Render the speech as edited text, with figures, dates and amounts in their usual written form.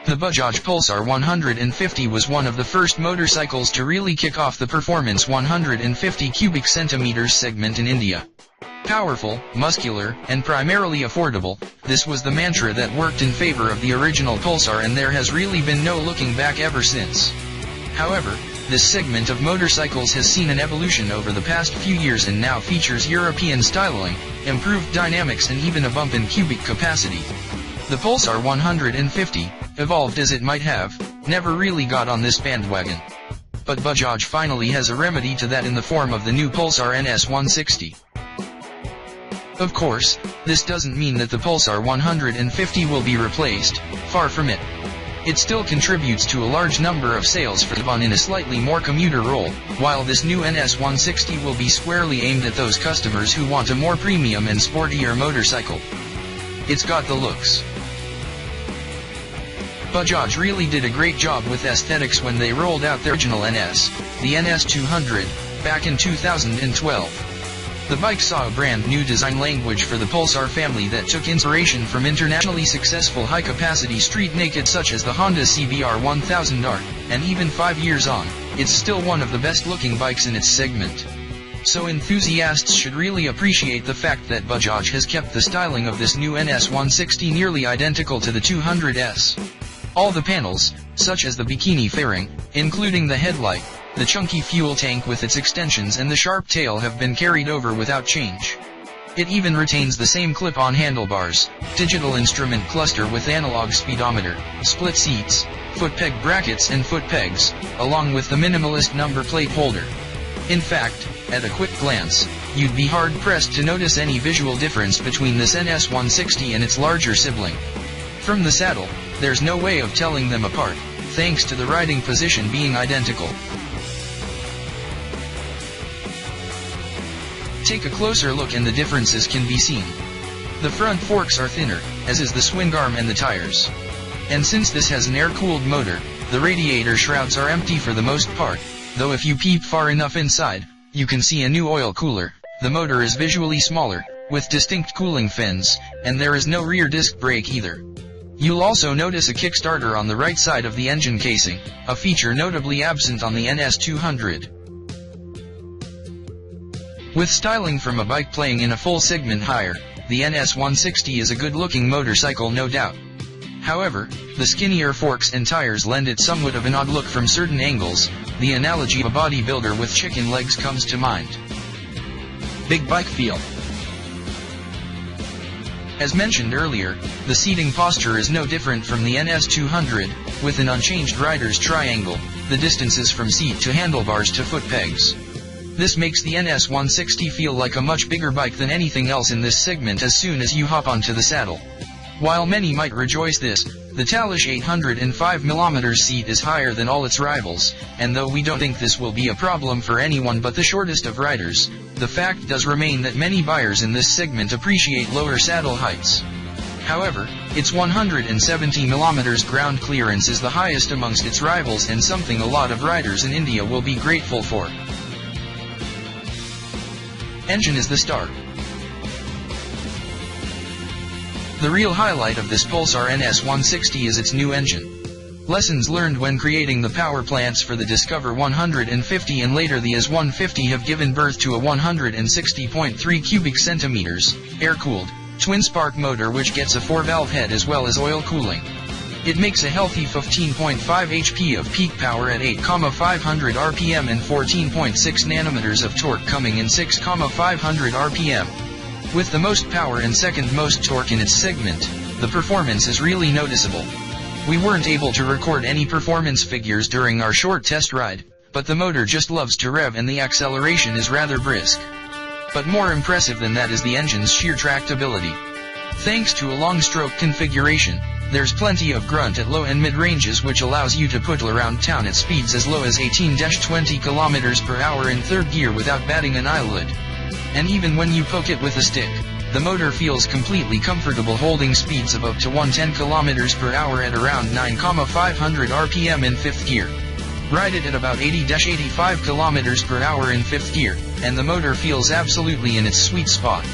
The Bajaj Pulsar 150 was one of the first motorcycles to really kick off the performance 150 cubic centimeters segment in India. Powerful, muscular, and primarily affordable, this was the mantra that worked in favor of the original Pulsar, and there has really been no looking back ever since. However, this segment of motorcycles has seen an evolution over the past few years and now features European styling, improved dynamics, and even a bump in cubic capacity. The Pulsar 150, evolved as it might have, never really got on this bandwagon. But Bajaj finally has a remedy to that in the form of the new Pulsar NS160. Of course, this doesn't mean that the Pulsar 150 will be replaced, far from it. It still contributes to a large number of sales for Devon in a slightly more commuter role, while this new NS160 will be squarely aimed at those customers who want a more premium and sportier motorcycle. It's got the looks. Bajaj really did a great job with aesthetics when they rolled out their original NS, the NS200, back in 2012. The bike saw a brand new design language for the Pulsar family that took inspiration from internationally successful high-capacity street naked such as the Honda CBR 1000R, and even 5 years on, it's still one of the best-looking bikes in its segment. So enthusiasts should really appreciate the fact that Bajaj has kept the styling of this new NS160 nearly identical to the 200S. All the panels, such as the bikini fairing, including the headlight, the chunky fuel tank with its extensions and the sharp tail, have been carried over without change. It even retains the same clip-on handlebars, digital instrument cluster with analog speedometer, split seats, foot peg brackets and foot pegs, along with the minimalist number plate holder. In fact, at a quick glance, you'd be hard-pressed to notice any visual difference between this NS160 and its larger sibling. From the saddle, there's no way of telling them apart, thanks to the riding position being identical. Take a closer look and the differences can be seen. The front forks are thinner, as is the swing arm and the tires. And since this has an air-cooled motor, the radiator shrouds are empty for the most part, though if you peep far enough inside, you can see a new oil cooler. The motor is visually smaller, with distinct cooling fins, and there is no rear disc brake either. You'll also notice a kickstarter on the right side of the engine casing, a feature notably absent on the NS200. With styling from a bike playing in a full segment higher, the NS160 is a good-looking motorcycle, no doubt. However, the skinnier forks and tires lend it somewhat of an odd look from certain angles. The analogy of a bodybuilder with chicken legs comes to mind. Big bike feel. As mentioned earlier, the seating posture is no different from the NS200, with an unchanged rider's triangle, the distances from seat to handlebars to foot pegs. This makes the NS160 feel like a much bigger bike than anything else in this segment as soon as you hop onto the saddle. While many might rejoice this, the Talish 805mm seat is higher than all its rivals, and though we don't think this will be a problem for anyone but the shortest of riders, the fact does remain that many buyers in this segment appreciate lower saddle heights. However, its 170mm ground clearance is the highest amongst its rivals, and something a lot of riders in India will be grateful for. Engine is the star. The real highlight of this Pulsar NS160 is its new engine. Lessons learned when creating the power plants for the Discover 150 and later the AS 150 have given birth to a 160.3 cubic centimeters, air-cooled, twin-spark motor which gets a 4-valve head as well as oil cooling. It makes a healthy 15.5 HP of peak power at 8,500 RPM and 14.6 Nm of torque coming in 6,500 RPM. With the most power and second most torque in its segment, the performance is really noticeable. We weren't able to record any performance figures during our short test ride, but the motor just loves to rev and the acceleration is rather brisk. But more impressive than that is the engine's sheer tractability. Thanks to a long stroke configuration, there's plenty of grunt at low and mid ranges which allows you to puttle around town at speeds as low as 18-20 km/h in third gear without batting an eyelid. And even when you poke it with a stick, the motor feels completely comfortable holding speeds of up to 110 km/h at around 9,500 RPM in fifth gear. Ride it at about 80-85 km/h in fifth gear, and the motor feels absolutely in its sweet spot.